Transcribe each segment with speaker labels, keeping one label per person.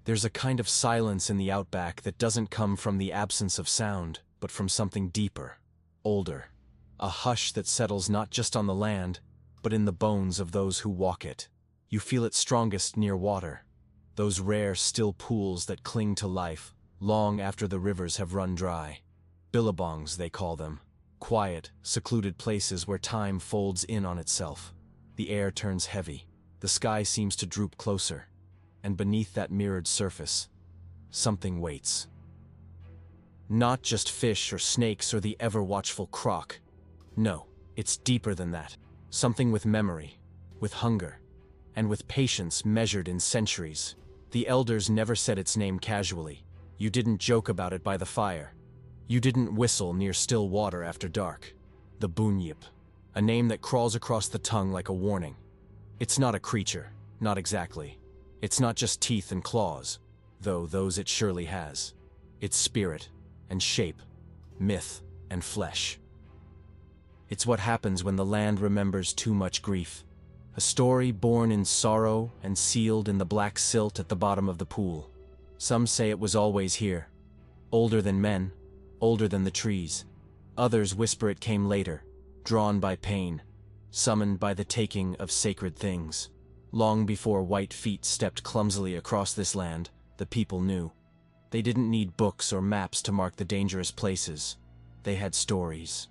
Speaker 1: There's a kind of silence in the outback that doesn't come from the absence of sound, but from something deeper, older. A hush that settles not just on the land, but in the bones of those who walk it. You feel it strongest near water, those rare, still pools that cling to life long after the rivers have run dry. Billabongs, they call them. Quiet, secluded places where time folds in on itself. The air turns heavy. The sky seems to droop closer. And beneath that mirrored surface, something waits. Not just fish or snakes or the ever-watchful croc. No, it's deeper than that. Something with memory, with hunger, and with patience measured in centuries. The elders never said its name casually. You didn't joke about it by the fire. You didn't whistle near still water after dark. The Bunyip, a name that crawls across the tongue like a warning. It's not a creature, not exactly. It's not just teeth and claws, though those it surely has. It's spirit and shape, myth and flesh. It's what happens when the land remembers too much grief. A story born in sorrow and sealed in the black silt at the bottom of the pool. Some say it was always here, older than men, older than the trees. Others whisper it came later, drawn by pain, summoned by the taking of sacred things. Long before white feet stepped clumsily across this land, the people knew. They didn't need books or maps to mark the dangerous places. They had stories.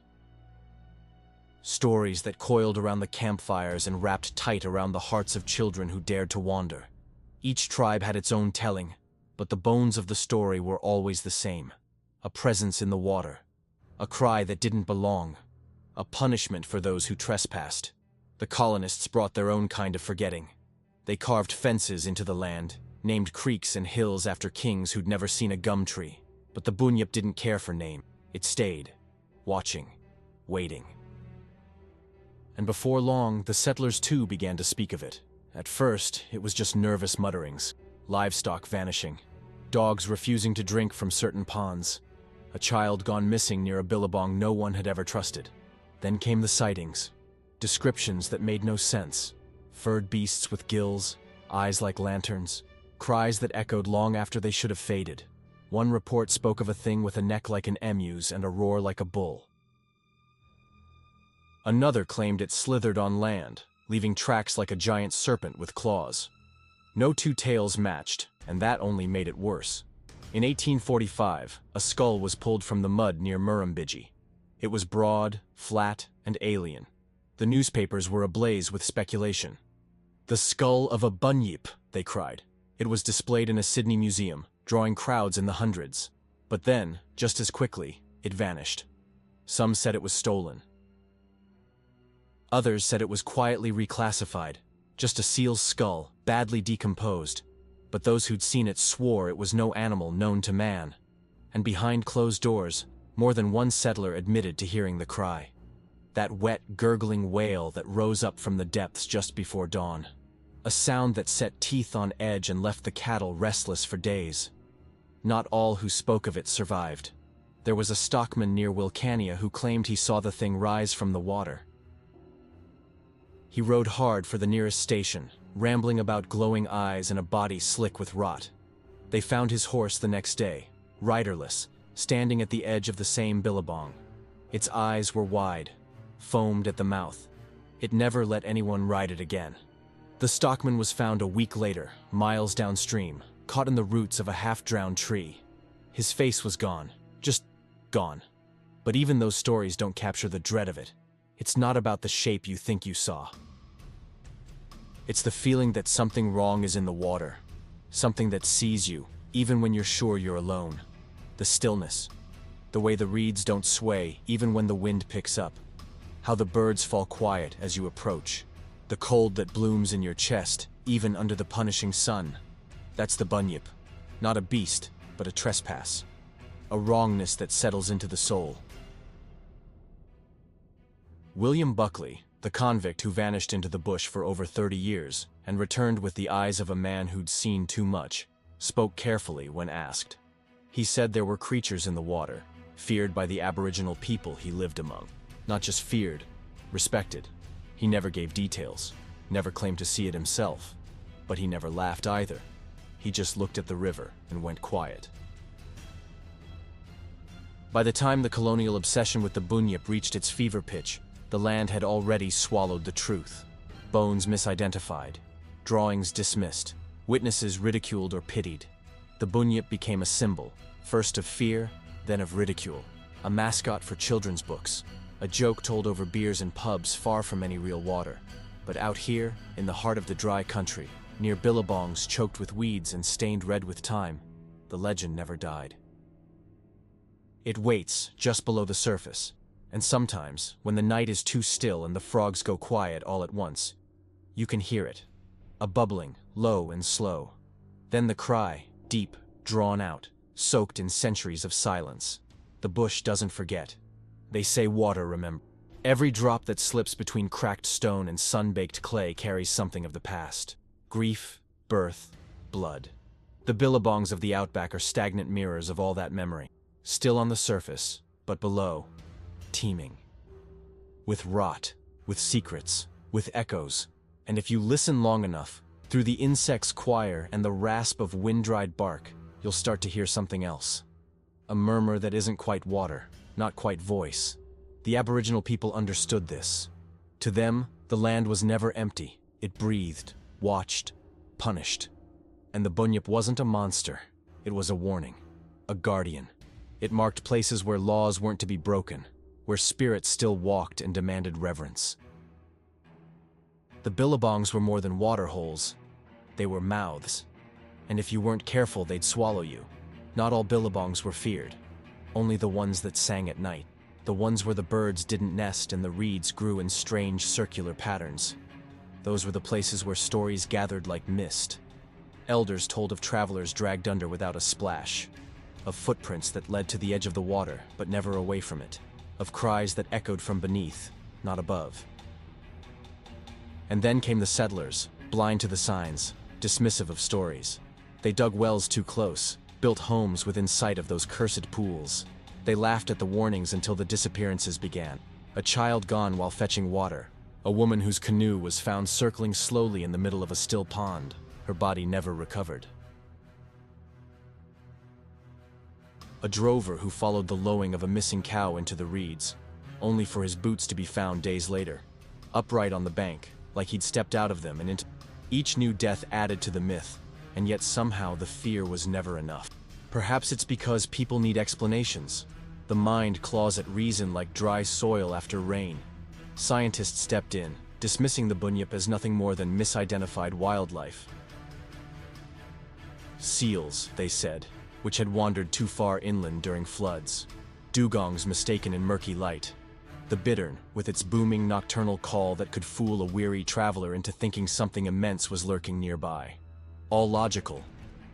Speaker 1: Stories that coiled around the campfires and wrapped tight around the hearts of children who dared to wander. Each tribe had its own telling, but the bones of the story were always the same. A presence in the water. A cry that didn't belong. A punishment for those who trespassed. The colonists brought their own kind of forgetting. They carved fences into the land, named creeks and hills after kings who'd never seen a gum tree. But the Bunyip didn't care for name. It stayed, watching, waiting. And before long, the settlers too began to speak of it. At first, it was just nervous mutterings, livestock vanishing, dogs refusing to drink from certain ponds, a child gone missing near a billabong no one had ever trusted. Then came the sightings. Descriptions that made no sense. Furred beasts with gills, eyes like lanterns, cries that echoed long after they should have faded. One report spoke of a thing with a neck like an emu's and a roar like a bull. Another claimed it slithered on land, leaving tracks like a giant serpent with claws. No two tales matched, and that only made it worse. In 1845, a skull was pulled from the mud near Murrumbidgee. It was broad, flat, and alien. The newspapers were ablaze with speculation. The skull of a Bunyip, they cried. It was displayed in a Sydney museum, drawing crowds in the hundreds. But then, just as quickly, it vanished. Some said it was stolen. Others said it was quietly reclassified, just a seal's skull, badly decomposed. But those who'd seen it swore it was no animal known to man. And behind closed doors, more than one settler admitted to hearing the cry. That wet, gurgling wail that rose up from the depths just before dawn. A sound that set teeth on edge and left the cattle restless for days. Not all who spoke of it survived. There was a stockman near Wilcannia who claimed he saw the thing rise from the water. He rode hard for the nearest station, rambling about glowing eyes and a body slick with rot. They found his horse the next day, riderless, standing at the edge of the same billabong. Its eyes were wide, foamed at the mouth. It never let anyone ride it again. The stockman was found a week later, miles downstream, caught in the roots of a half-drowned tree. His face was gone, just gone. But even those stories don't capture the dread of it. It's not about the shape you think you saw. It's the feeling that something wrong is in the water. Something that sees you, even when you're sure you're alone. The stillness. The way the reeds don't sway, even when the wind picks up. How the birds fall quiet as you approach. The cold that blooms in your chest, even under the punishing sun. That's the Bunyip. Not a beast, but a trespass. A wrongness that settles into the soul. William Buckley, the convict who vanished into the bush for over 30 years and returned with the eyes of a man who'd seen too much, spoke carefully when asked. He said there were creatures in the water, feared by the Aboriginal people he lived among. Not just feared, respected. He never gave details, never claimed to see it himself, but he never laughed either. He just looked at the river and went quiet. By the time the colonial obsession with the Bunyip reached its fever pitch, the land had already swallowed the truth. Bones misidentified, drawings dismissed, witnesses ridiculed or pitied. The Bunyip became a symbol, first of fear, then of ridicule, a mascot for children's books, a joke told over beers in pubs far from any real water. But out here, in the heart of the dry country, near billabongs choked with weeds and stained red with time, the legend never died. It waits just below the surface, and sometimes, when the night is too still and the frogs go quiet all at once, you can hear it, a bubbling, low and slow. Then the cry, deep, drawn out, soaked in centuries of silence. The bush doesn't forget. They say water remembers. Every drop that slips between cracked stone and sun-baked clay carries something of the past. Grief, birth, blood. The billabongs of the Outback are stagnant mirrors of all that memory. Still on the surface, but below, teeming. With rot, with secrets, with echoes. And if you listen long enough, through the insects' choir and the rasp of wind-dried bark, you'll start to hear something else. A murmur that isn't quite water, not quite voice. The Aboriginal people understood this. To them, the land was never empty. It breathed, watched, punished. And the Bunyip wasn't a monster. It was a warning, a guardian. It marked places where laws weren't to be broken, where spirits still walked and demanded reverence. The billabongs were more than water holes. They were mouths. And if you weren't careful, they'd swallow you. Not all billabongs were feared. Only the ones that sang at night. The ones where the birds didn't nest and the reeds grew in strange circular patterns. Those were the places where stories gathered like mist. Elders told of travelers dragged under without a splash, of footprints that led to the edge of the water but never away from it, of cries that echoed from beneath, not above. And then came the settlers, blind to the signs, dismissive of stories. They dug wells too close, built homes within sight of those cursed pools. They laughed at the warnings until the disappearances began. A child gone while fetching water. A woman whose canoe was found circling slowly in the middle of a still pond. Her body never recovered. A drover who followed the lowing of a missing cow into the reeds, only for his boots to be found days later, upright on the bank, like he'd stepped out of them and into... Each new death added to the myth, and yet somehow the fear was never enough. Perhaps it's because people need explanations. The mind claws at reason like dry soil after rain. Scientists stepped in, dismissing the Bunyip as nothing more than misidentified wildlife. Seals, they said, which had wandered too far inland during floods. Dugongs mistaken in murky light. The bittern, with its booming nocturnal call that could fool a weary traveler into thinking something immense was lurking nearby. All logical,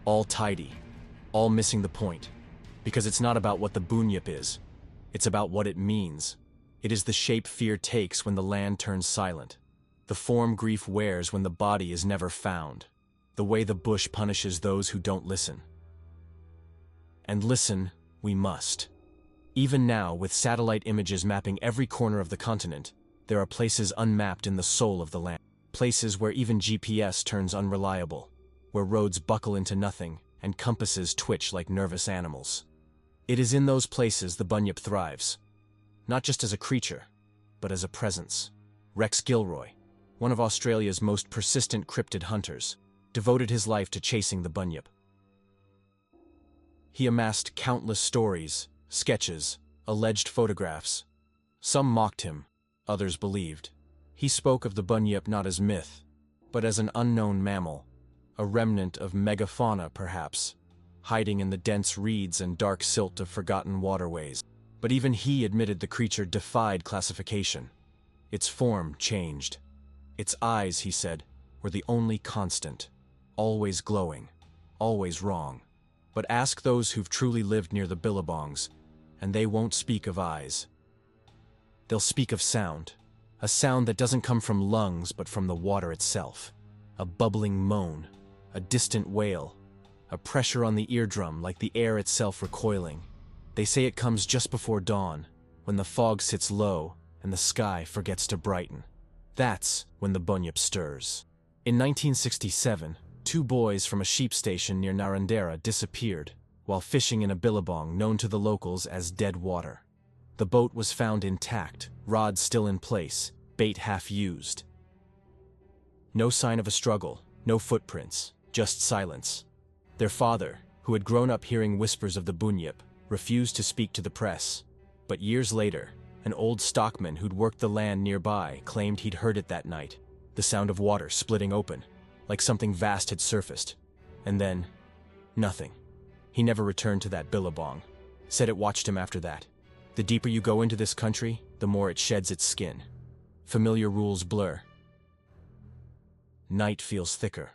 Speaker 1: all tidy, all missing the point. Because it's not about what the Bunyip is, it's about what it means. It is the shape fear takes when the land turns silent. The form grief wears when the body is never found. The way the bush punishes those who don't listen. And listen, we must. Even now, with satellite images mapping every corner of the continent, there are places unmapped in the soul of the land. Places where even GPS turns unreliable, where roads buckle into nothing and compasses twitch like nervous animals. It is in those places the Bunyip thrives, not just as a creature, but as a presence. Rex Gilroy, one of Australia's most persistent cryptid hunters, devoted his life to chasing the Bunyip. He amassed countless stories, sketches, alleged photographs. Some mocked him, others believed. He spoke of the Bunyip not as myth, but as an unknown mammal, a remnant of megafauna perhaps, hiding in the dense reeds and dark silt of forgotten waterways. But even he admitted the creature defied classification. Its form changed. Its eyes, he said, were the only constant, always glowing, always wrong. But ask those who've truly lived near the billabongs, and they won't speak of eyes. They'll speak of sound, a sound that doesn't come from lungs but from the water itself. A bubbling moan, a distant wail, a pressure on the eardrum like the air itself recoiling. They say it comes just before dawn, when the fog sits low and the sky forgets to brighten. That's when the Bunyip stirs. In 1967, 2 boys from a sheep station near Narandera disappeared while fishing in a billabong known to the locals as dead water. The boat was found intact, rods still in place, bait half used. No sign of a struggle, no footprints, just silence. Their father, who had grown up hearing whispers of the Bunyip, refused to speak to the press. But years later, an old stockman who'd worked the land nearby claimed he'd heard it that night, the sound of water splitting open, like something vast had surfaced. And then, nothing. He never returned to that billabong. Said it watched him after that. The deeper you go into this country, the more it sheds its skin. Familiar rules blur. Night feels thicker.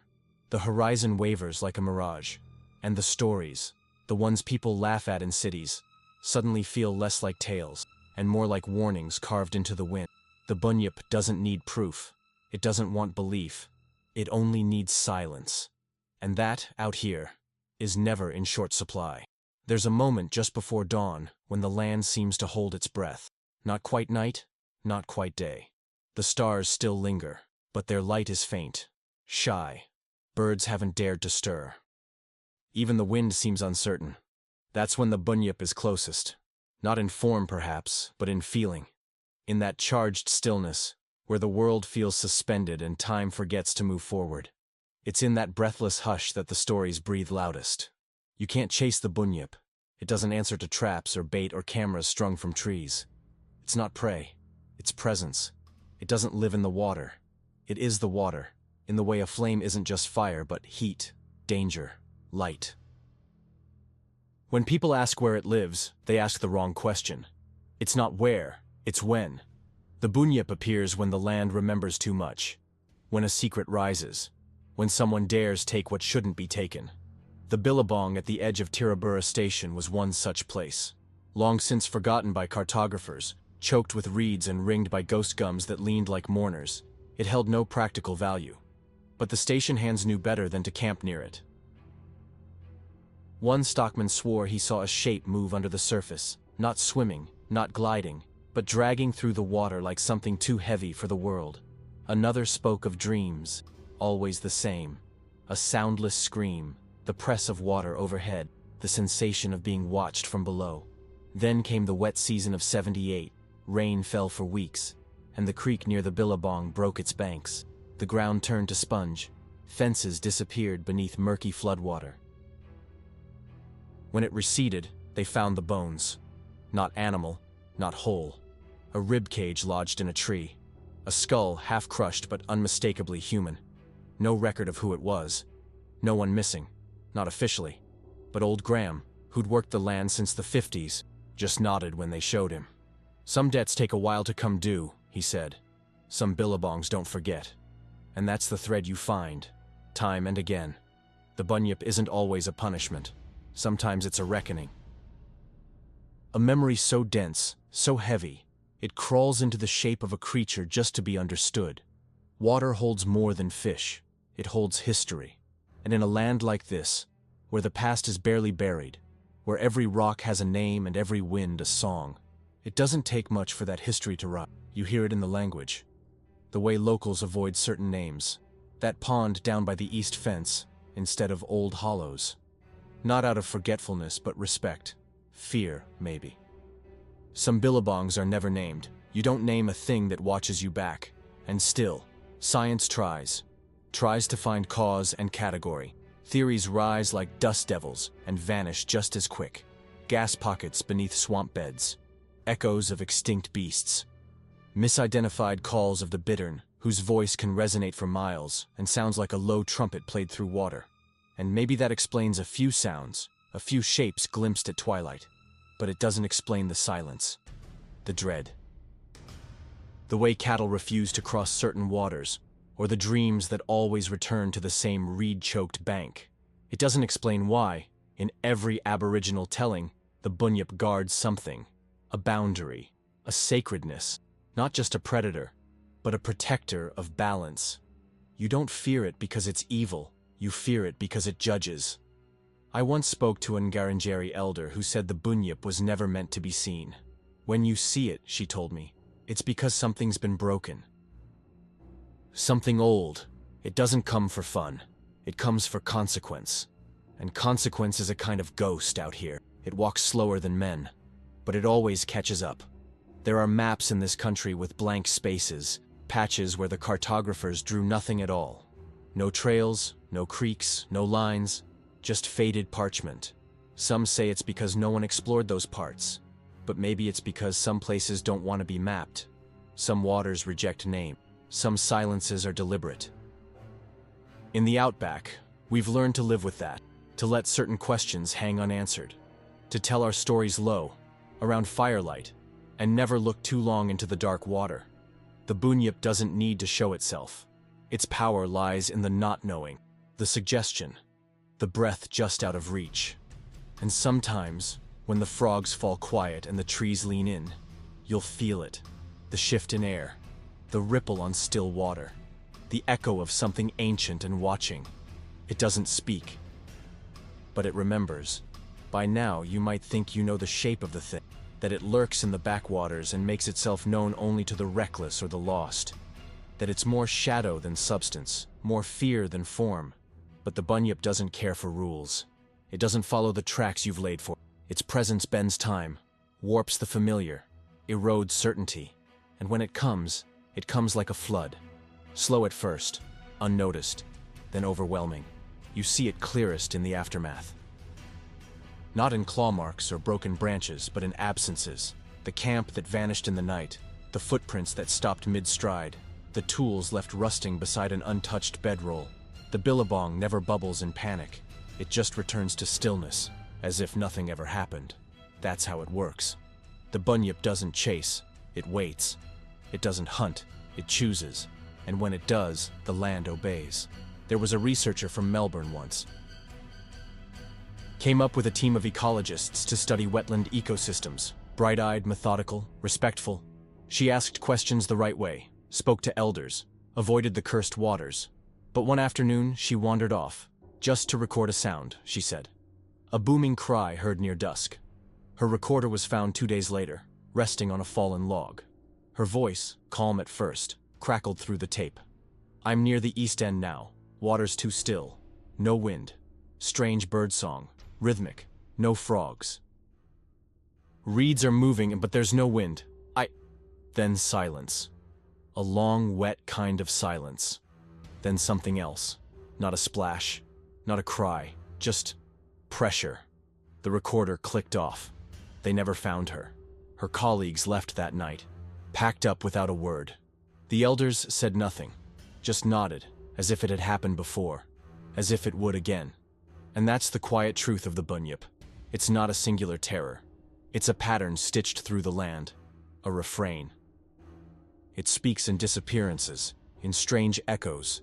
Speaker 1: The horizon wavers like a mirage. And the stories, the ones people laugh at in cities, suddenly feel less like tales and more like warnings carved into the wind. The Bunyip doesn't need proof. It doesn't want belief. It only needs silence. And that, out here, is never in short supply. There's a moment just before dawn when the land seems to hold its breath. Not quite night, not quite day. The stars still linger, but their light is faint, shy. Birds haven't dared to stir. Even the wind seems uncertain. That's when the Bunyip is closest. Not in form, perhaps, but in feeling. In that charged stillness, where the world feels suspended and time forgets to move forward. It's in that breathless hush that the stories breathe loudest. You can't chase the Bunyip. It doesn't answer to traps or bait or cameras strung from trees. It's not prey. It's presence. It doesn't live in the water. It is the water, in the way a flame isn't just fire but heat, danger, light. When people ask where it lives, they ask the wrong question. It's not where, it's when. The Bunyip appears when the land remembers too much. When a secret rises. When someone dares take what shouldn't be taken. The Billabong at the edge of Tirabura Station was one such place. Long since forgotten by cartographers, choked with reeds and ringed by ghost gums that leaned like mourners, it held no practical value. But the station hands knew better than to camp near it. One stockman swore he saw a shape move under the surface, not swimming, not gliding, but dragging through the water like something too heavy for the world. Another spoke of dreams, always the same. A soundless scream, the press of water overhead, the sensation of being watched from below. Then came the wet season of '78. Rain fell for weeks, and the creek near the Billabong broke its banks. The ground turned to sponge. Fences disappeared beneath murky floodwater. When it receded, they found the bones. Not animal, not whole. A rib cage lodged in a tree. A skull half-crushed but unmistakably human. No record of who it was. No one missing. Not officially. But old Graham, who'd worked the land since the '50s, just nodded when they showed him. Some debts take a while to come due, he said. Some billabongs don't forget. And that's the thread you find, time and again. The Bunyip isn't always a punishment. Sometimes it's a reckoning. A memory so dense, so heavy, it crawls into the shape of a creature just to be understood. Water holds more than fish. It holds history. And in a land like this, where the past is barely buried, where every rock has a name and every wind a song, it doesn't take much for that history to rise. You hear it in the language. The way locals avoid certain names. That pond down by the east fence, instead of Old Hollows. Not out of forgetfulness, but respect. Fear, maybe. Some billabongs are never named. You don't name a thing that watches you back. And still, science tries to find cause and category. Theories rise like dust devils and vanish just as quick. Gas pockets beneath swamp beds. Echoes of extinct beasts. Misidentified calls of the bittern, whose voice can resonate for miles and sounds like a low trumpet played through water. And maybe that explains a few sounds, a few shapes glimpsed at twilight. But it doesn't explain the silence, the dread. The way cattle refuse to cross certain waters, or the dreams that always return to the same reed-choked bank. It doesn't explain why, in every Aboriginal telling, the Bunyip guards something, a boundary, a sacredness, not just a predator, but a protector of balance. You don't fear it because it's evil, you fear it because it judges. I once spoke to a Ngarrindjeri elder who said the Bunyip was never meant to be seen. When you see it, she told me, it's because something's been broken. Something old. It doesn't come for fun. It comes for consequence. And consequence is a kind of ghost out here. It walks slower than men, but it always catches up. There are maps in this country with blank spaces, patches where the cartographers drew nothing at all. No trails, no creeks, no lines, just faded parchment. Some say it's because no one explored those parts, but maybe it's because some places don't want to be mapped. Some waters reject name. Some silences are deliberate. In the Outback, we've learned to live with that, to let certain questions hang unanswered, to tell our stories low, around firelight, and never look too long into the dark water. The Bunyip doesn't need to show itself. Its power lies in the not knowing, the suggestion, the breath just out of reach. And sometimes, when the frogs fall quiet and the trees lean in, you'll feel it, the shift in air, the ripple on still water, the echo of something ancient and watching. It doesn't speak, but it remembers. By now, you might think you know the shape of the thing, that it lurks in the backwaters and makes itself known only to the reckless or the lost, that it's more shadow than substance, more fear than form. But the Bunyip doesn't care for rules. It doesn't follow the tracks you've laid for. Its presence bends time, warps the familiar, erodes certainty, and when it comes like a flood. Slow at first, unnoticed, then overwhelming. You see it clearest in the aftermath. Not in claw marks or broken branches, but in absences. The camp that vanished in the night, the footprints that stopped mid-stride, the tools left rusting beside an untouched bedroll. The Billabong never bubbles in panic. It just returns to stillness, as if nothing ever happened. That's how it works. The Bunyip doesn't chase, it waits. It doesn't hunt, it chooses. And when it does, the land obeys. There was a researcher from Melbourne once. Came up with a team of ecologists to study wetland ecosystems. Bright-eyed, methodical, respectful. She asked questions the right way, spoke to elders, avoided the cursed waters. But one afternoon, she wandered off, just to record a sound, she said. A booming cry heard near dusk. Her recorder was found 2 days later, resting on a fallen log. Her voice, calm at first, crackled through the tape. I'm near the east end now. Water's too still. No wind. Strange birdsong. Rhythmic. No frogs. Reeds are moving, but there's no wind. Then silence. A long, wet kind of silence. Then something else. Not a splash. Not a cry. Just pressure. The recorder clicked off. They never found her. Her colleagues left that night, packed up without a word. The elders said nothing, just nodded, as if it had happened before, as if it would again. And that's the quiet truth of the Bunyip. It's not a singular terror. It's a pattern stitched through the land, a refrain. It speaks in disappearances, in strange echoes,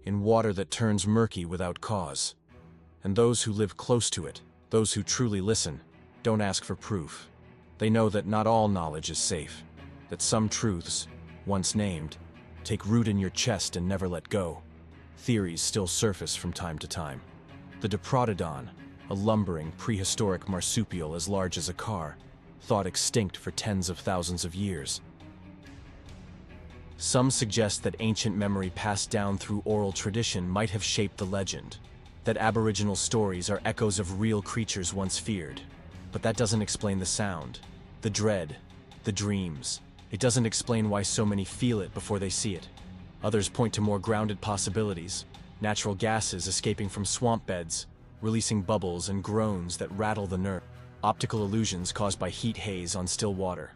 Speaker 1: in water that turns murky without cause. And those who live close to it, those who truly listen, don't ask for proof. They know that not all knowledge is safe, that some truths, once named, take root in your chest and never let go. Theories still surface from time to time. The Diprotodon, a lumbering, prehistoric marsupial as large as a car, thought extinct for tens of thousands of years. Some suggest that ancient memory passed down through oral tradition might have shaped the legend, that Aboriginal stories are echoes of real creatures once feared. But that doesn't explain the sound, the dread, the dreams. It doesn't explain why so many feel it before they see it. Others point to more grounded possibilities, natural gases escaping from swamp beds, releasing bubbles and groans that rattle the nerve, optical illusions caused by heat haze on still water.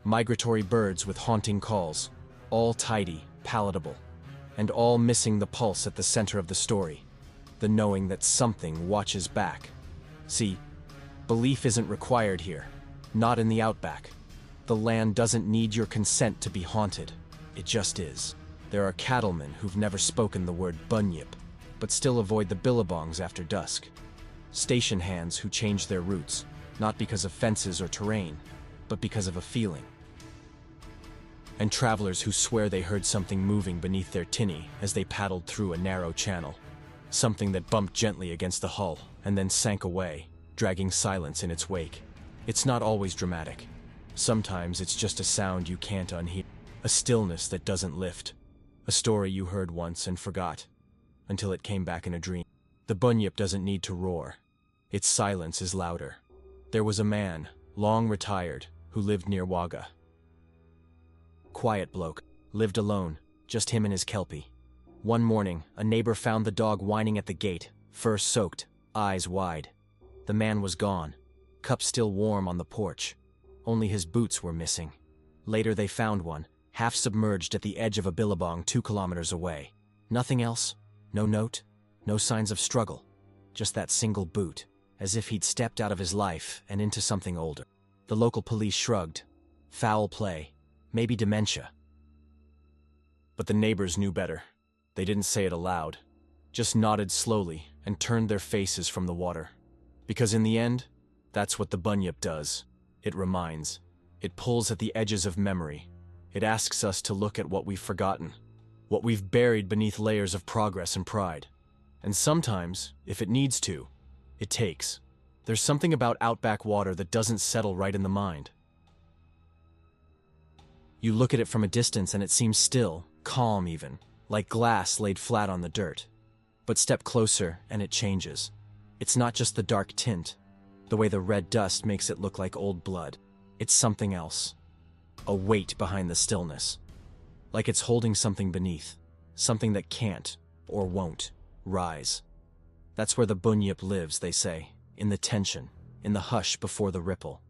Speaker 1: Migratory birds with haunting calls, all tidy, palatable, and all missing the pulse at the center of the story, the knowing that something watches back. See, belief isn't required here, not in the Outback. The land doesn't need your consent to be haunted. It just is. There are cattlemen who've never spoken the word Bunyip, but still avoid the Billabongs after dusk. Station hands who change their routes, not because of fences or terrain, but because of a feeling. And travelers who swear they heard something moving beneath their tinny as they paddled through a narrow channel. Something that bumped gently against the hull and then sank away, dragging silence in its wake. It's not always dramatic. Sometimes it's just a sound you can't unhear, a stillness that doesn't lift, a story you heard once and forgot, until it came back in a dream. The Bunyip doesn't need to roar. Its silence is louder. There was a man, long retired, who lived near Wagga. Quiet bloke, lived alone, just him and his kelpie. One morning, a neighbor found the dog whining at the gate, fur soaked, eyes wide. The man was gone, cup still warm on the porch. Only his boots were missing. Later they found one, half submerged at the edge of a billabong 2 kilometers away. Nothing else, no note, no signs of struggle. Just that single boot, as if he'd stepped out of his life and into something older. The local police shrugged. Foul play, maybe dementia. But the neighbors knew better. They didn't say it aloud, just nodded slowly and turned their faces from the water. Because in the end, that's what the Bunyip does. It reminds. It pulls at the edges of memory. It asks us to look at what we've forgotten, what we've buried beneath layers of progress and pride. And sometimes, if it needs to, it takes. There's something about Outback water that doesn't settle right in the mind. You look at it from a distance and it seems still, calm even, like glass laid flat on the dirt. But step closer and it changes. It's not just the dark tint, the way the red dust makes it look like old blood. It's something else. A weight behind the stillness. Like it's holding something beneath, something that can't, or won't, rise. That's where the Bunyip lives, they say, in the tension, in the hush before the ripple.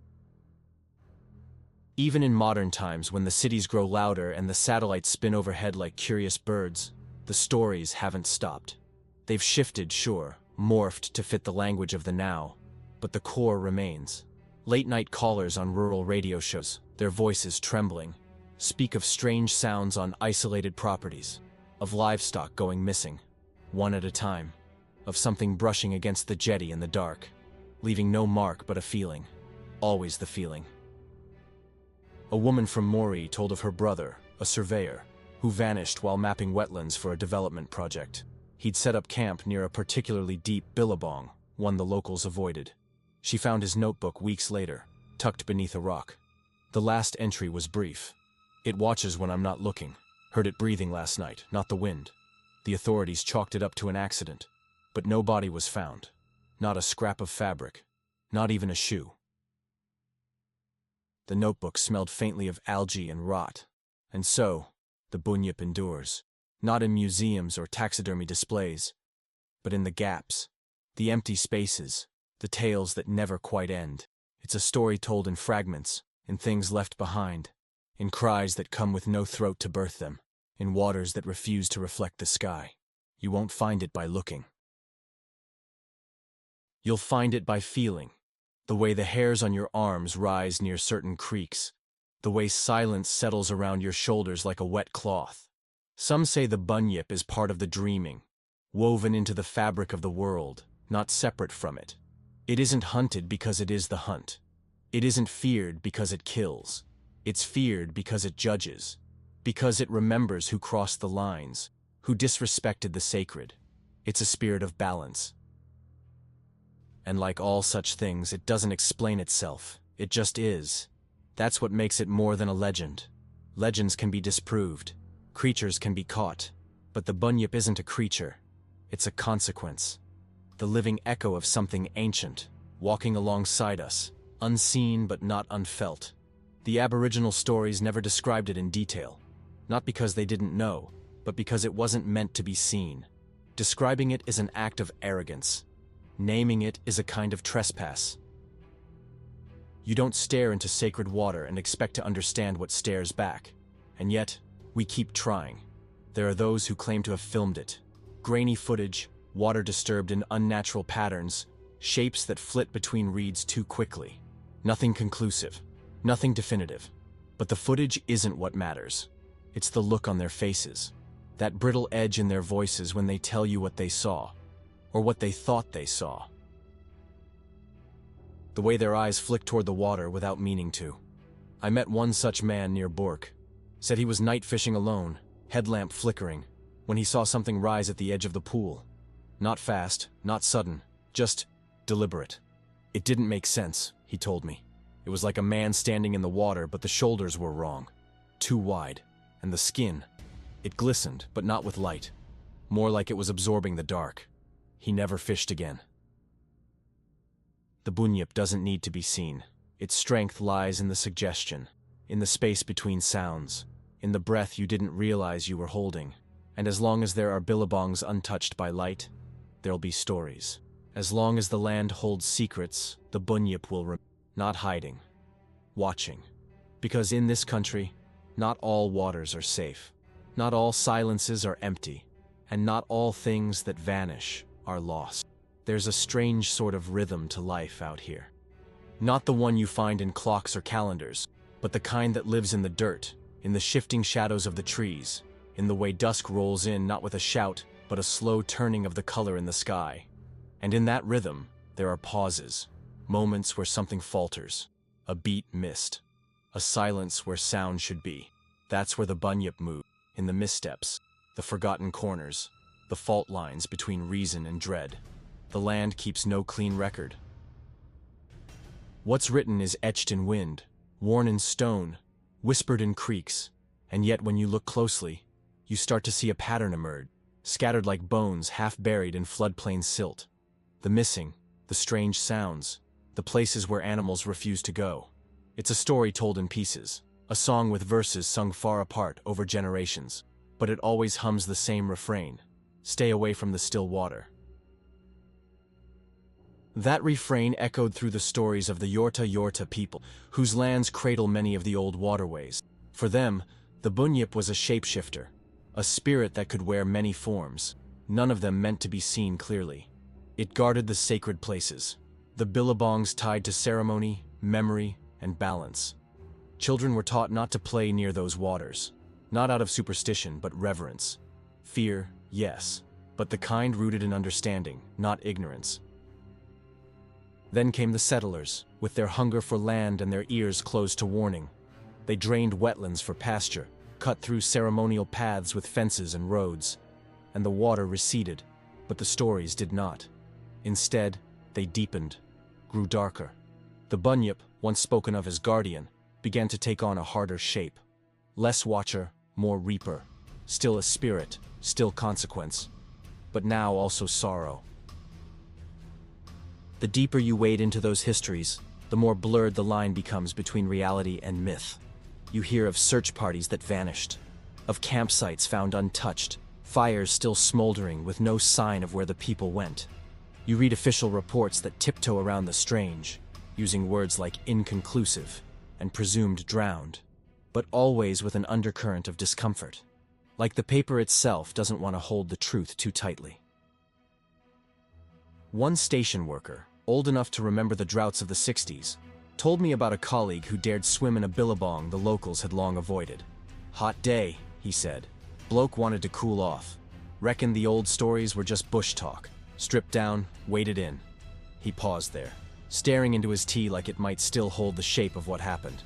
Speaker 1: Even in modern times, when the cities grow louder and the satellites spin overhead like curious birds, the stories haven't stopped. They've shifted, sure, morphed to fit the language of the now, but the core remains. Late-night callers on rural radio shows, their voices trembling, speak of strange sounds on isolated properties, of livestock going missing, one at a time, of something brushing against the jetty in the dark, leaving no mark but a feeling, always the feeling. A woman from Maury told of her brother, a surveyor, who vanished while mapping wetlands for a development project. He'd set up camp near a particularly deep billabong, one the locals avoided. She found his notebook weeks later, tucked beneath a rock. The last entry was brief. "It watches when I'm not looking. Heard it breathing last night, not the wind." The authorities chalked it up to an accident, but no body was found. Not a scrap of fabric, not even a shoe. The notebook smelled faintly of algae and rot, and so, the Bunyip endures. Not in museums or taxidermy displays, but in the gaps, the empty spaces, the tales that never quite end. It's a story told in fragments, in things left behind, in cries that come with no throat to birth them, in waters that refuse to reflect the sky. You won't find it by looking. You'll find it by feeling, the way the hairs on your arms rise near certain creeks, the way silence settles around your shoulders like a wet cloth. Some say the Bunyip is part of the dreaming, woven into the fabric of the world, not separate from it. It isn't hunted because it is the hunt. It isn't feared because it kills. It's feared because it judges, because it remembers who crossed the lines, who disrespected the sacred. It's a spirit of balance. And like all such things, it doesn't explain itself. It just is. That's what makes it more than a legend. Legends can be disproved. Creatures can be caught. But the Bunyip isn't a creature. It's a consequence. The living echo of something ancient, walking alongside us, unseen but not unfelt. The Aboriginal stories never described it in detail. Not because they didn't know, but because it wasn't meant to be seen. Describing it is an act of arrogance. Naming it is a kind of trespass. You don't stare into sacred water and expect to understand what stares back. And yet, we keep trying. There are those who claim to have filmed it. Grainy footage, water disturbed in unnatural patterns, shapes that flit between reeds too quickly. Nothing conclusive, nothing definitive. But the footage isn't what matters. It's the look on their faces, that brittle edge in their voices when they tell you what they saw, or what they thought they saw. The way their eyes flick toward the water without meaning to. I met one such man near Bourke. Said he was night fishing alone, headlamp flickering, when he saw something rise at the edge of the pool. Not fast, not sudden, just deliberate. It didn't make sense, he told me. It was like a man standing in the water, but the shoulders were wrong. Too wide. And the skin. It glistened, but not with light. more like it was absorbing the dark. He never fished again. The Bunyip doesn't need to be seen. Its strength lies in the suggestion, in the space between sounds, in the breath you didn't realize you were holding. And as long as there are billabongs untouched by light, there'll be stories. As long as the land holds secrets, the Bunyip will remain, not hiding, watching. Because in this country, not all waters are safe, not all silences are empty, and not all things that vanish are lost. There's a strange sort of rhythm to life out here. Not the one you find in clocks or calendars, but the kind that lives in the dirt, in the shifting shadows of the trees, in the way dusk rolls in not with a shout, but a slow turning of the color in the sky. And in that rhythm, there are pauses, moments where something falters, a beat missed, a silence where sound should be. That's where the Bunyip moves, in the missteps, the forgotten corners, the fault lines between reason and dread. The land keeps no clean record. What's written is etched in wind, worn in stone, whispered in creeks, and yet when you look closely, you start to see a pattern emerge, scattered like bones half buried in floodplain silt. The missing, the strange sounds, the places where animals refuse to go. It's a story told in pieces, a song with verses sung far apart over generations, but it always hums the same refrain: stay away from the still water. That refrain echoed through the stories of the Yorta people, whose lands cradle many of the old waterways. For them, the Bunyip was a shapeshifter, a spirit that could wear many forms, none of them meant to be seen clearly. It guarded the sacred places, the billabongs tied to ceremony, memory, and balance. Children were taught not to play near those waters, not out of superstition but reverence. Fear, yes, but the kind rooted in understanding, not ignorance. Then came the settlers, with their hunger for land and their ears closed to warning. They drained wetlands for pasture, cut through ceremonial paths with fences and roads, and the water receded, but the stories did not. Instead, they deepened, grew darker. The Bunyip, once spoken of as guardian, began to take on a harder shape. Less watcher, more reaper, still a spirit, still consequence, but now also sorrow. The deeper you wade into those histories, the more blurred the line becomes between reality and myth. You hear of search parties that vanished, of campsites found untouched, fires still smoldering with no sign of where the people went. You read official reports that tiptoe around the strange, using words like inconclusive and presumed drowned, but always with an undercurrent of discomfort, like the paper itself doesn't want to hold the truth too tightly. One station worker, old enough to remember the droughts of the 60s, told me about a colleague who dared swim in a billabong the locals had long avoided. Hot day, he said. Bloke wanted to cool off. Reckoned the old stories were just bush talk. Stripped down, waded in. He paused there, staring into his tea like it might still hold the shape of what happened.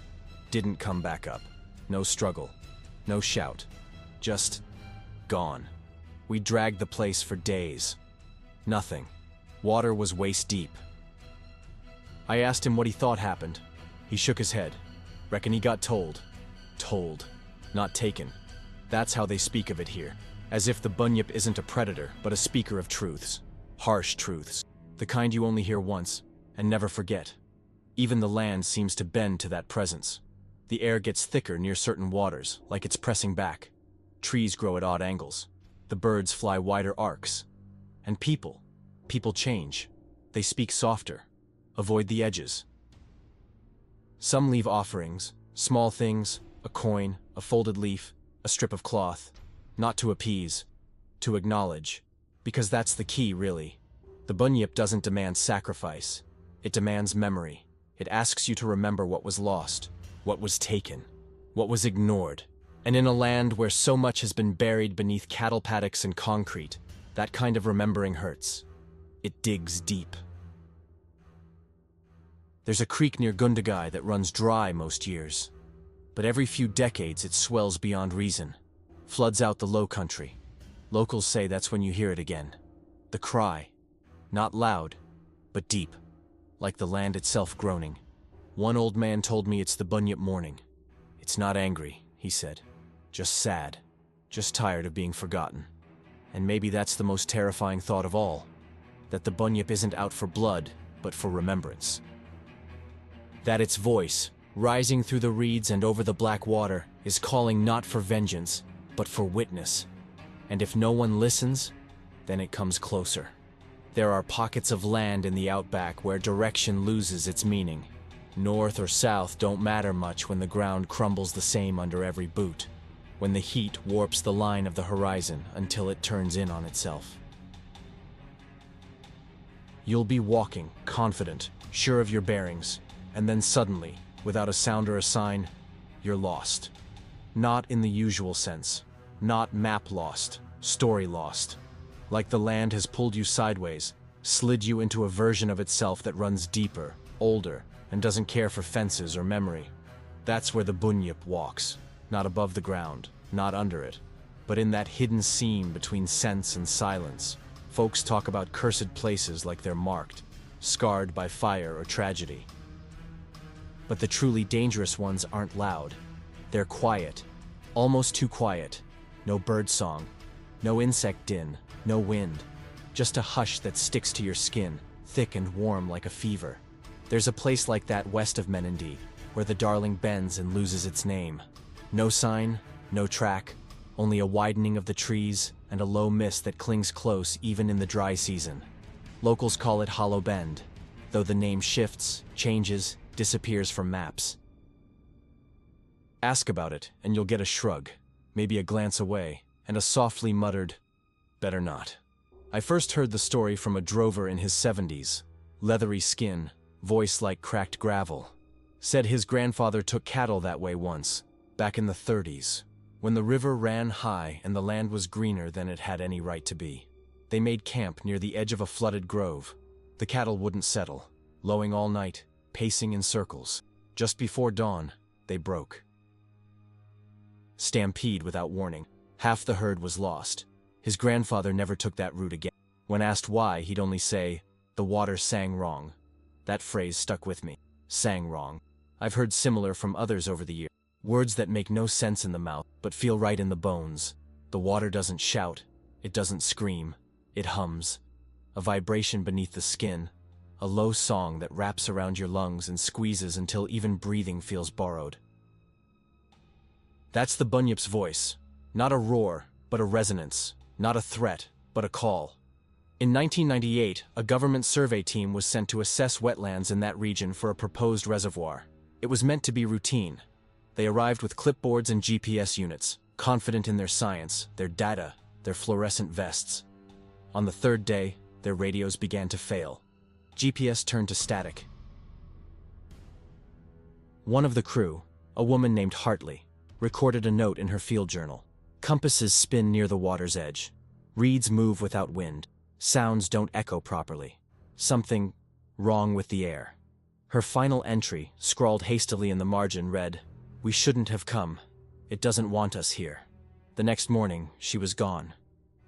Speaker 1: Didn't come back up. No struggle. No shout. Just gone. We dragged the place for days. Nothing. Water was waist deep. I asked him what he thought happened. He shook his head. Reckon he got told. Told. Not taken. That's how they speak of it here. As if the Bunyip isn't a predator, but a speaker of truths. Harsh truths. The kind you only hear once, and never forget. Even the land seems to bend to that presence. The air gets thicker near certain waters, like it's pressing back. Trees grow at odd angles. The birds fly wider arcs. And people change. They speak softer. Avoid the edges. Some leave offerings, small things, a coin, a folded leaf, a strip of cloth, not to appease, to acknowledge, because that's the key, really. The Bunyip doesn't demand sacrifice. It demands memory. It asks you to remember what was lost, what was taken, what was ignored. And in a land where so much has been buried beneath cattle paddocks and concrete, that kind of remembering hurts. It digs deep. There's a creek near Gundagai that runs dry most years, but every few decades it swells beyond reason, floods out the low country. Locals say that's when you hear it again. The cry, not loud, but deep, like the land itself groaning. One old man told me it's the Bunyip mourning. It's not angry, he said, just sad, just tired of being forgotten. And maybe that's the most terrifying thought of all, that the Bunyip isn't out for blood, but for remembrance. That its voice, rising through the reeds and over the black water, is calling not for vengeance, but for witness. And if no one listens, then it comes closer. There are pockets of land in the outback where direction loses its meaning. North or south don't matter much when the ground crumbles the same under every boot, when the heat warps the line of the horizon until it turns in on itself. You'll be walking, confident, sure of your bearings, and then suddenly, without a sound or a sign, you're lost. Not in the usual sense. Not map lost, story lost. Like the land has pulled you sideways, slid you into a version of itself that runs deeper, older, and doesn't care for fences or memory. That's where the Bunyip walks, not above the ground, not under it, but in that hidden seam between sense and silence. Folks talk about cursed places like they're marked, scarred by fire or tragedy. But the truly dangerous ones aren't loud. They're quiet, almost too quiet. No bird song, no insect din, no wind. Just a hush that sticks to your skin, thick and warm like a fever. There's a place like that west of Menindee, where the Darling bends and loses its name. No sign, no track, only a widening of the trees and a low mist that clings close even in the dry season. Locals call it Hollow Bend, though the name shifts, changes, disappears from maps. Ask about it, and you'll get a shrug, maybe a glance away, and a softly muttered, "Better not." I first heard the story from a drover in his 70s, leathery skin, voice like cracked gravel. Said his grandfather took cattle that way once, back in the 30s, when the river ran high and the land was greener than it had any right to be. They made camp near the edge of a flooded grove. The cattle wouldn't settle, lowing all night, pacing in circles. Just before dawn, they broke. Stampede without warning. Half the herd was lost. His grandfather never took that route again. When asked why, he'd only say, "The water sang wrong." That phrase stuck with me. Sang wrong. I've heard similar from others over the years. Words that make no sense in the mouth, but feel right in the bones. The water doesn't shout. It doesn't scream. It hums. A vibration beneath the skin. A low song that wraps around your lungs and squeezes until even breathing feels borrowed. That's the Bunyip's voice. Not a roar, but a resonance. Not a threat, but a call. In 1998, a government survey team was sent to assess wetlands in that region for a proposed reservoir. It was meant to be routine. They arrived with clipboards and GPS units, confident in their science, their data, their fluorescent vests. On the third day, their radios began to fail. GPS turned to static. One of the crew, a woman named Hartley, recorded a note in her field journal. Compasses spin near the water's edge. Reeds move without wind. Sounds don't echo properly. Something wrong with the air. Her final entry, scrawled hastily in the margin, read, "We shouldn't have come. It doesn't want us here." The next morning, she was gone.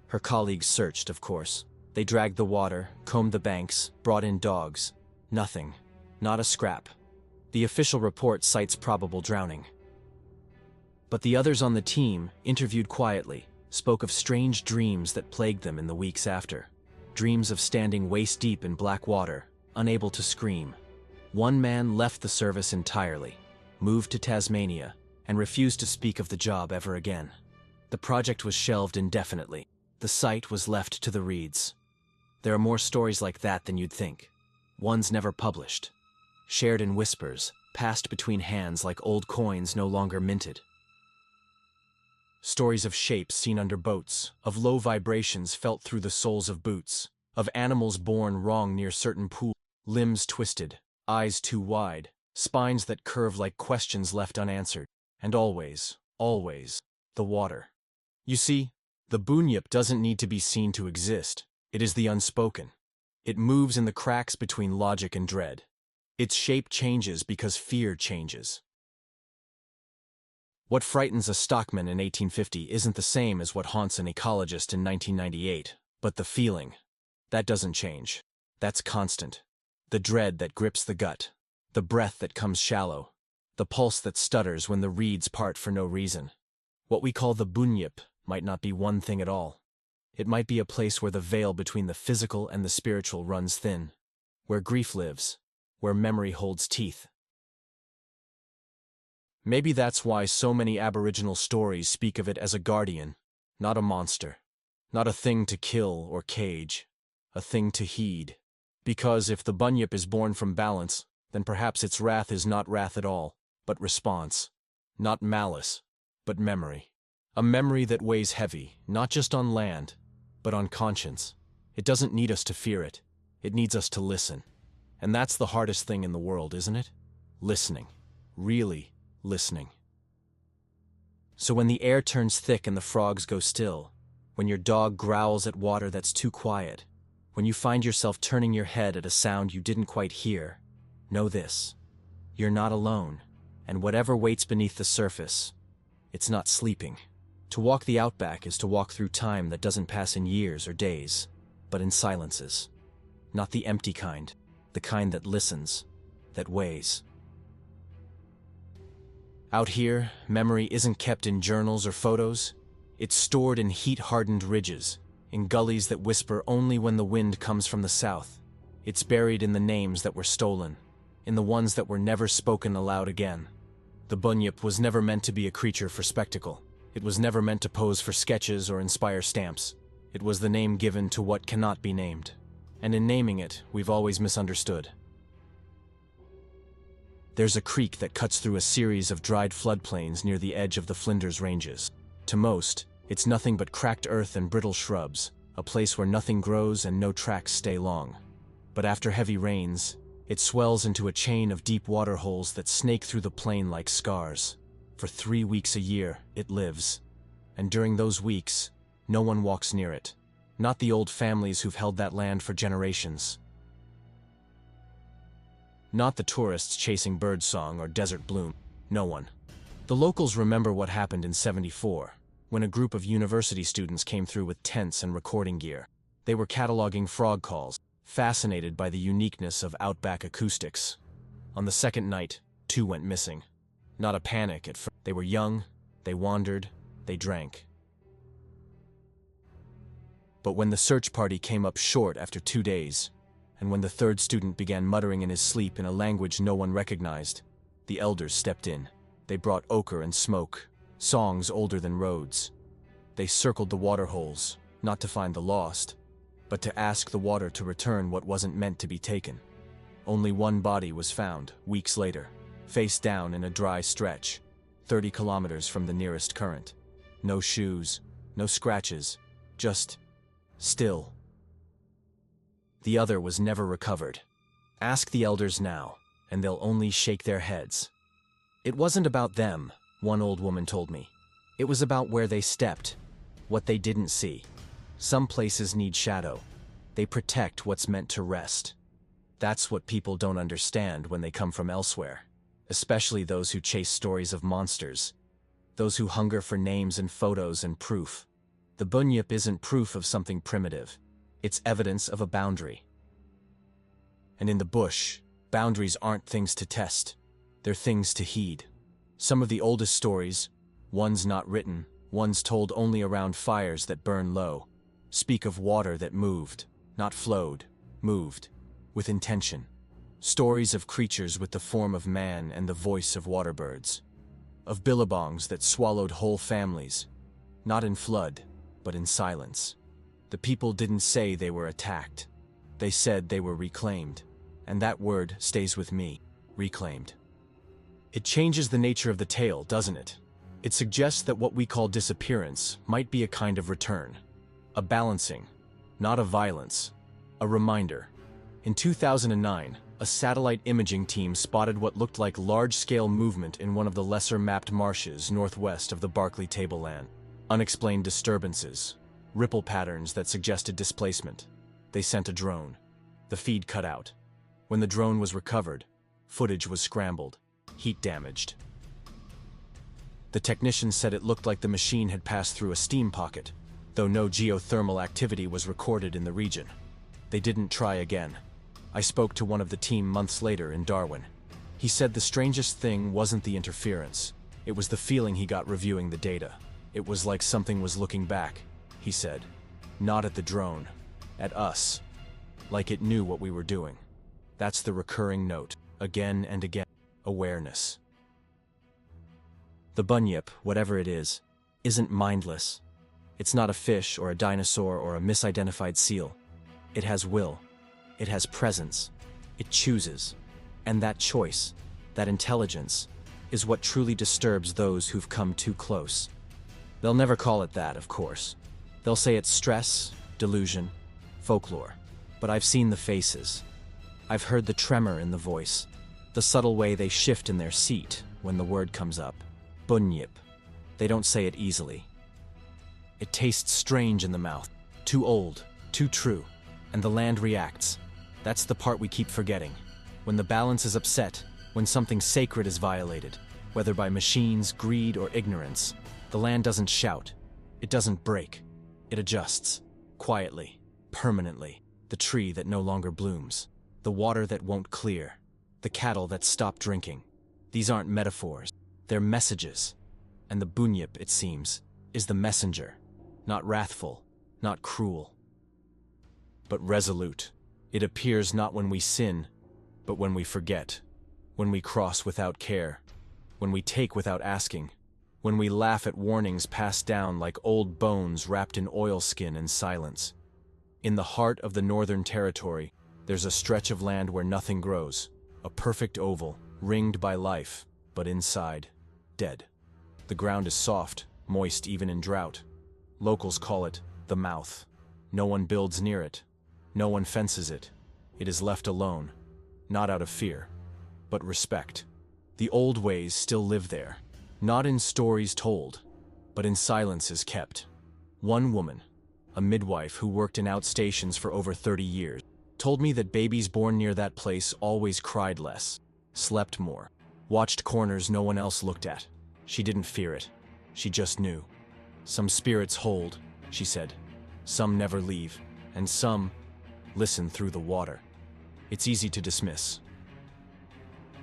Speaker 1: Her colleagues searched, of course. They dragged the water, combed the banks, brought in dogs. Nothing. Not a scrap. The official report cites probable drowning. But the others on the team, interviewed quietly, spoke of strange dreams that plagued them in the weeks after. Dreams of standing waist-deep in black water, unable to scream. One man left the service entirely, moved to Tasmania, and refused to speak of the job ever again. The project was shelved indefinitely. The site was left to the reeds. There are more stories like that than you'd think. Ones never published. Shared in whispers, passed between hands like old coins no longer minted. Stories of shapes seen under boats, of low vibrations felt through the soles of boots, of animals born wrong near certain pools, limbs twisted, eyes too wide, spines that curve like questions left unanswered, and always, always, the water. You see, the Bunyip doesn't need to be seen to exist. It is the unspoken. It moves in the cracks between logic and dread. Its shape changes because fear changes. What frightens a stockman in 1850 isn't the same as what haunts an ecologist in 1998, but the feeling. That doesn't change. That's constant. The dread that grips the gut. The breath that comes shallow. The pulse that stutters when the reeds part for no reason. What we call the Bunyip might not be one thing at all. It might be a place where the veil between the physical and the spiritual runs thin, where grief lives, where memory holds teeth. Maybe that's why so many Aboriginal stories speak of it as a guardian, not a monster, not a thing to kill or cage, a thing to heed. Because if the Bunyip is born from balance, then perhaps its wrath is not wrath at all, but response. Not malice, but memory. A memory that weighs heavy, not just on land, but on conscience. It doesn't need us to fear it. It needs us to listen. And that's the hardest thing in the world, isn't it? Listening. Really listening. So when the air turns thick and the frogs go still, when your dog growls at water that's too quiet, when you find yourself turning your head at a sound you didn't quite hear, know this: you're not alone, and whatever waits beneath the surface, it's not sleeping. To walk the Outback is to walk through time that doesn't pass in years or days, but in silences. Not the empty kind, the kind that listens, that weighs. Out here, memory isn't kept in journals or photos. It's stored in heat-hardened ridges, in gullies that whisper only when the wind comes from the south. It's buried in the names that were stolen, in the ones that were never spoken aloud again. The Bunyip was never meant to be a creature for spectacle. It was never meant to pose for sketches or inspire stamps. It was the name given to what cannot be named. And in naming it, we've always misunderstood. There's a creek that cuts through a series of dried floodplains near the edge of the Flinders Ranges. To most, it's nothing but cracked earth and brittle shrubs, a place where nothing grows and no tracks stay long. But after heavy rains, it swells into a chain of deep water holes that snake through the plain like scars. For 3 weeks a year, it lives. And during those weeks, no one walks near it. Not the old families who've held that land for generations. Not the tourists chasing birdsong or desert bloom. No one. The locals remember what happened in '74, when a group of university students came through with tents and recording gear. They were cataloging frog calls, fascinated by the uniqueness of Outback acoustics. On the second night, 2 went missing. Not a panic at first. They were young, they wandered, they drank. But when the search party came up short after 2 days, and when the third student began muttering in his sleep in a language no one recognized, the elders stepped in. They brought ochre and smoke, songs older than roads. They circled the water holes, not to find the lost, but to ask the water to return what wasn't meant to be taken. Only one body was found, weeks later, face down in a dry stretch, 30 kilometers from the nearest current. No shoes, no scratches, just still. The other was never recovered. Ask the elders now, and they'll only shake their heads. It wasn't about them, one old woman told me. It was about where they stepped, what they didn't see. Some places need shadow. They protect what's meant to rest. That's what people don't understand when they come from elsewhere, especially those who chase stories of monsters, those who hunger for names and photos and proof. The Bunyip isn't proof of something primitive. It's evidence of a boundary. And in the bush, boundaries aren't things to test. They're things to heed. Some of the oldest stories, ones not written, ones told only around fires that burn low, speak of water that moved, not flowed, moved, with intention. Stories of creatures with the form of man and the voice of waterbirds. Of billabongs that swallowed whole families, not in flood, but in silence. The people didn't say they were attacked. They said they were reclaimed. And that word stays with me, reclaimed. It changes the nature of the tale, doesn't it? It suggests that what we call disappearance might be a kind of return. A balancing, not a violence. A reminder. In 2009, a satellite imaging team spotted what looked like large-scale movement in one of the lesser-mapped marshes northwest of the Barkley Tableland. Unexplained disturbances. Ripple patterns that suggested displacement. They sent a drone. The feed cut out. When the drone was recovered, footage was scrambled, heat damaged. The technicians said it looked like the machine had passed through a steam pocket, though no geothermal activity was recorded in the region. They didn't try again. I spoke to one of the team months later in Darwin. He said the strangest thing wasn't the interference. It was the feeling he got reviewing the data. It was like something was looking back, he said. Not at the drone. At us. Like it knew what we were doing. That's the recurring note, again and again. Awareness. The Bunyip, whatever it is, isn't mindless. It's not a fish or a dinosaur or a misidentified seal. It has will. It has presence. It chooses. And that choice, that intelligence, is what truly disturbs those who've come too close. They'll never call it that, of course. They'll say it's stress, delusion, folklore. But I've seen the faces. I've heard the tremor in the voice, the subtle way they shift in their seat when the word comes up. Bunyip. They don't say it easily. It tastes strange in the mouth, too old, too true, and the land reacts. That's the part we keep forgetting. When the balance is upset, when something sacred is violated, whether by machines, greed, or ignorance, the land doesn't shout. It doesn't break. It adjusts. Quietly. Permanently. The tree that no longer blooms. The water that won't clear. The cattle that stop drinking. These aren't metaphors. They're messages. And the Bunyip, it seems, is the messenger. Not wrathful. Not cruel. But resolute. It appears not when we sin, but when we forget. When we cross without care. When we take without asking. When we laugh at warnings passed down like old bones wrapped in oilskin and silence. In the heart of the Northern Territory, there's a stretch of land where nothing grows. A perfect oval, ringed by life, but inside, dead. The ground is soft, moist even in drought. Locals call it the mouth. No one builds near it. No one fences it. It is left alone, not out of fear, but respect. The old ways still live there, not in stories told, but in silences kept. One woman, a midwife who worked in outstations for over 30 years, told me that babies born near that place always cried less, slept more, watched corners no one else looked at. She didn't fear it. She just knew. Some spirits hold, she said. Some never leave, and some listen through the water. It's easy to dismiss.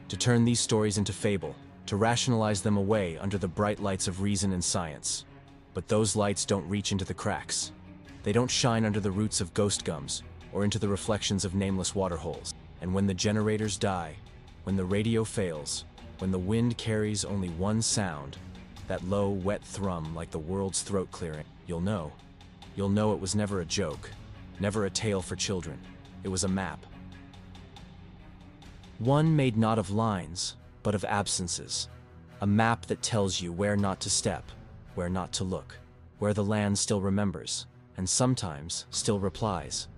Speaker 1: To turn these stories into fable, to rationalize them away under the bright lights of reason and science. But those lights don't reach into the cracks. They don't shine under the roots of ghost gums or into the reflections of nameless waterholes. And when the generators die, when the radio fails, when the wind carries only one sound, that low, wet thrum like the world's throat clearing, you'll know. You'll know it was never a joke, never a tale for children. It was a map. One made not of lines, but of absences. A map that tells you where not to step, where not to look, where the land still remembers, and sometimes still replies.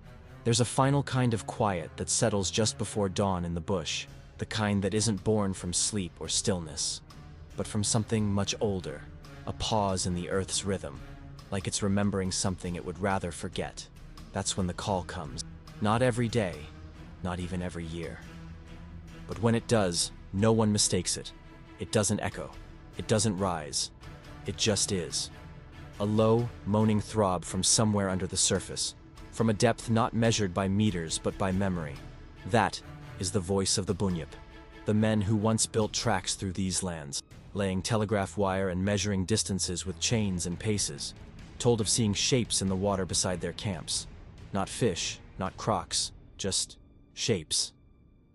Speaker 1: There's a final kind of quiet that settles just before dawn in the bush, the kind that isn't born from sleep or stillness, but from something much older, a pause in the earth's rhythm, like it's remembering something it would rather forget. That's when the call comes. Not every day, not even every year. But when it does, no one mistakes it. It doesn't echo. It doesn't rise. It just is. A low, moaning throb from somewhere under the surface, from a depth not measured by meters but by memory. That is the voice of the Bunyip, the men who once built tracks through these lands, laying telegraph wire and measuring distances with chains and paces, told of seeing shapes in the water beside their camps. Not fish, not crocs, just shapes.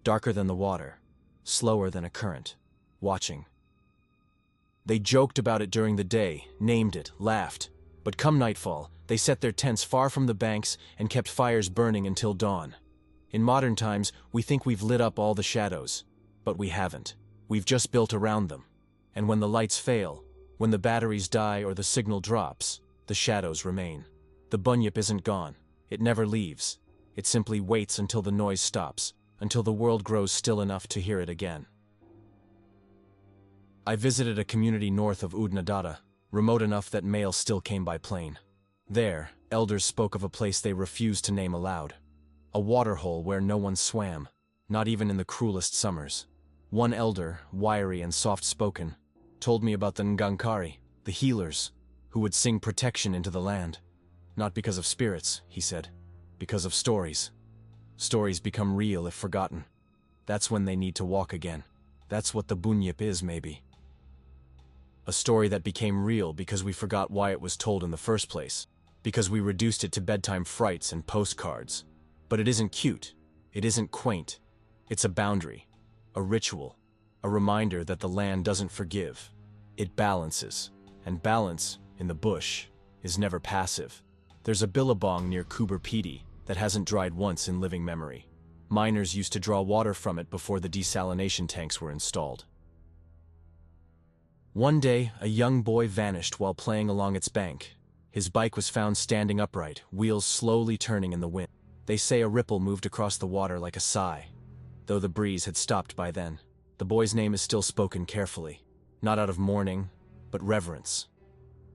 Speaker 1: Darker than the water, slower than a current, watching. They joked about it during the day, named it, laughed. But come nightfall, they set their tents far from the banks and kept fires burning until dawn. In modern times, we think we've lit up all the shadows, but we haven't. We've just built around them. And when the lights fail, when the batteries die or the signal drops, the shadows remain. The Bunyip isn't gone. It never leaves. It simply waits until the noise stops, until the world grows still enough to hear it again. I visited a community north of Udnadada, remote enough that mail still came by plane. There, elders spoke of a place they refused to name aloud. A waterhole where no one swam, not even in the cruelest summers. One elder, wiry and soft-spoken, told me about the Ngankari, the healers, who would sing protection into the land. Not because of spirits, he said, because of stories. Stories become real if forgotten. That's when they need to walk again. That's what the Bunyip is, maybe. A story that became real because we forgot why it was told in the first place. because we reduced it to bedtime frights and postcards. But it isn't cute. It isn't quaint. It's a boundary, a ritual, a reminder that the land doesn't forgive. It balances, and balance, in the bush, is never passive. There's a billabong near Coober Pedy that hasn't dried once in living memory. Miners used to draw water from it before the desalination tanks were installed. One day, a young boy vanished while playing along its bank. His bike was found standing upright, wheels slowly turning in the wind. They say a ripple moved across the water like a sigh. Though the breeze had stopped by then, the boy's name is still spoken carefully, not out of mourning, but reverence.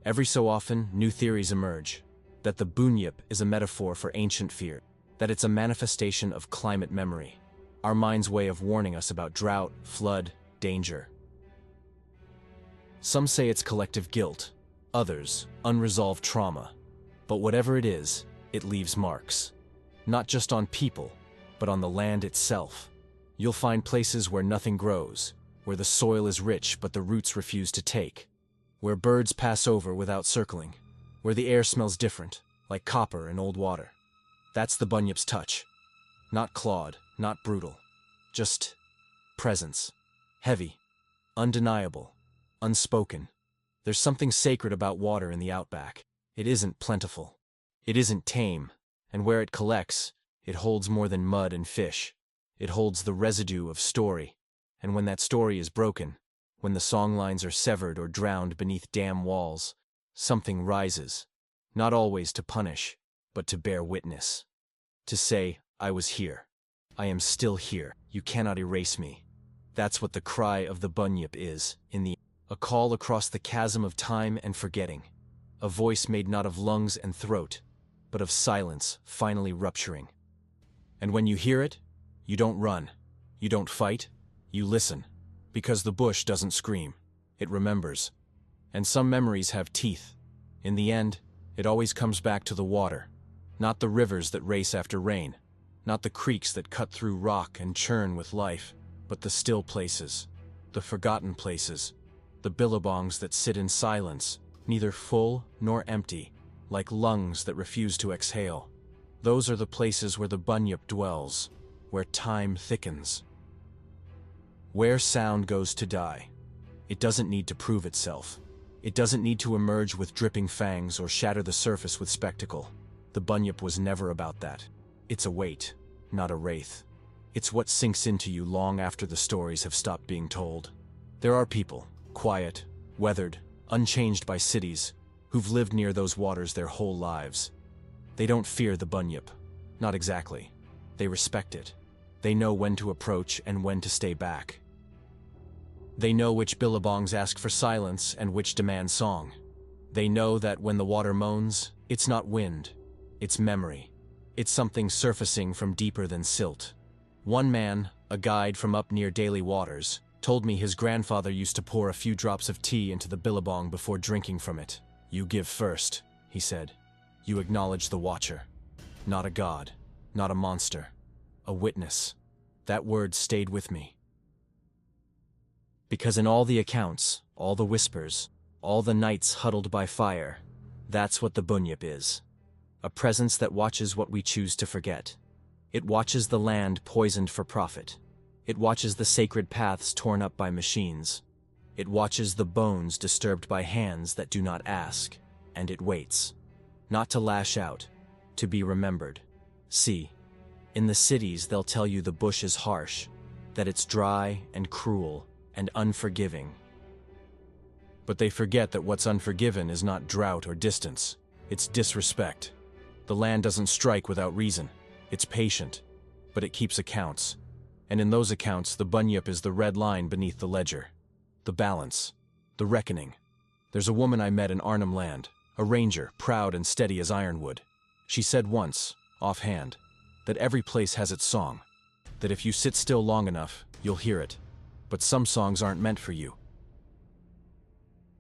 Speaker 1: Every so often, new theories emerge, that the Bunyip is a metaphor for ancient fear, that it's a manifestation of climate memory, our mind's way of warning us about drought, flood, danger. Some say it's collective guilt, others, unresolved trauma. But whatever it is, it leaves marks. Not just on people, but on the land itself. You'll find places where nothing grows, where the soil is rich but the roots refuse to take, where birds pass over without circling, where the air smells different, like copper and old water. That's the Bunyip's touch. Not clawed, not brutal. Just presence. Heavy, undeniable, unspoken. There's something sacred about water in the Outback. It isn't plentiful. It isn't tame. And where it collects, it holds more than mud and fish. It holds the residue of story. And when that story is broken, when the songlines are severed or drowned beneath dam walls, something rises. Not always to punish, but to bear witness. To say, I was here. I am still here. You cannot erase me. That's what the cry of the Bunyip is, a call across the chasm of time and forgetting. A voice made not of lungs and throat, but of silence finally rupturing. And when you hear it, you don't run. You don't fight. You listen. Because the bush doesn't scream. It remembers. And some memories have teeth. In the end, it always comes back to the water. Not the rivers that race after rain. Not the creeks that cut through rock and churn with life. But the still places. The forgotten places. The billabongs that sit in silence, neither full nor empty, like lungs that refuse to exhale. Those are the places where the Bunyip dwells, where time thickens. Where sound goes to die. It doesn't need to prove itself. It doesn't need to emerge with dripping fangs or shatter the surface with spectacle. The Bunyip was never about that. It's a weight, not a wraith. It's what sinks into you long after the stories have stopped being told. There are people, quiet, weathered, unchanged by cities, who've lived near those waters their whole lives. They don't fear the Bunyip. Not exactly. They respect it. They know when to approach and when to stay back. They know which billabongs ask for silence and which demand song. They know that when the water moans, it's not wind, it's memory. It's something surfacing from deeper than silt. One man, a guide from up near Daily Waters, told me his grandfather used to pour a few drops of tea into the billabong before drinking from it. You give first, he said. You acknowledge the watcher. Not a god, not a monster, a witness. That word stayed with me. Because in all the accounts, all the whispers, all the nights huddled by fire, that's what the Bunyip is. A presence that watches what we choose to forget. It watches the land poisoned for profit. It watches the sacred paths torn up by machines. It watches the bones disturbed by hands that do not ask. And it waits. Not to lash out, to be remembered. See, in the cities they'll tell you the bush is harsh, that it's dry and cruel and unforgiving. But they forget that what's unforgiven is not drought or distance. It's disrespect. The land doesn't strike without reason. It's patient, but it keeps accounts. And in those accounts, the Bunyip is the red line beneath the ledger. The balance. The reckoning. There's a woman I met in Arnhem Land, a ranger, proud and steady as ironwood. She said once, offhand, that every place has its song. That if you sit still long enough, you'll hear it. But some songs aren't meant for you.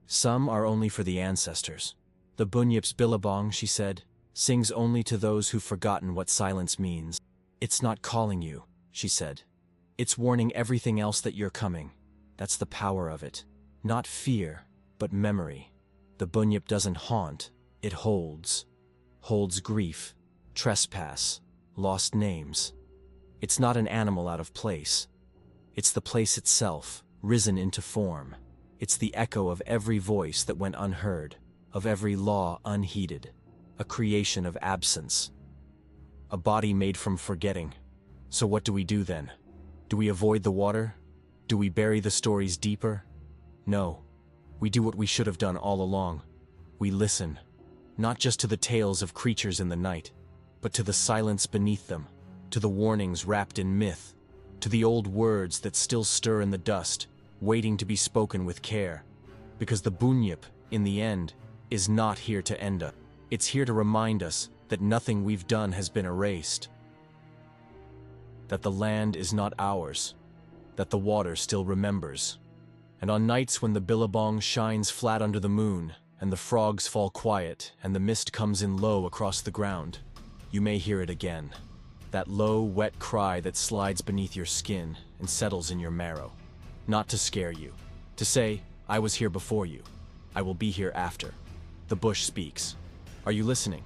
Speaker 1: Some are only for the ancestors. The Bunyip's billabong, she said, sings only to those who've forgotten what silence means. It's not calling you, she said. It's warning everything else that you're coming. That's the power of it. Not fear, but memory. The Bunyip doesn't haunt, it holds. holds grief, trespass, lost names. It's not an animal out of place. It's the place itself, risen into form. It's the echo of every voice that went unheard, of every law unheeded, a creation of absence. A body made from forgetting. So what do we do then? Do we avoid the water? Do we bury the stories deeper? No. We do what we should have done all along. We listen, not just to the tales of creatures in the night, but to the silence beneath them, to the warnings wrapped in myth, to the old words that still stir in the dust, waiting to be spoken with care. Because the Bunyip, in the end, is not here to end us. It's here to remind us that nothing we've done has been erased, that the land is not ours, that the water still remembers. And on nights when the Billabong shines flat under the moon, and the frogs fall quiet, and the mist comes in low across the ground, you may hear it again. That low, wet cry that slides beneath your skin and settles in your marrow. Not to scare you. To say, I was here before you. I will be here after. The bush speaks. Are you listening?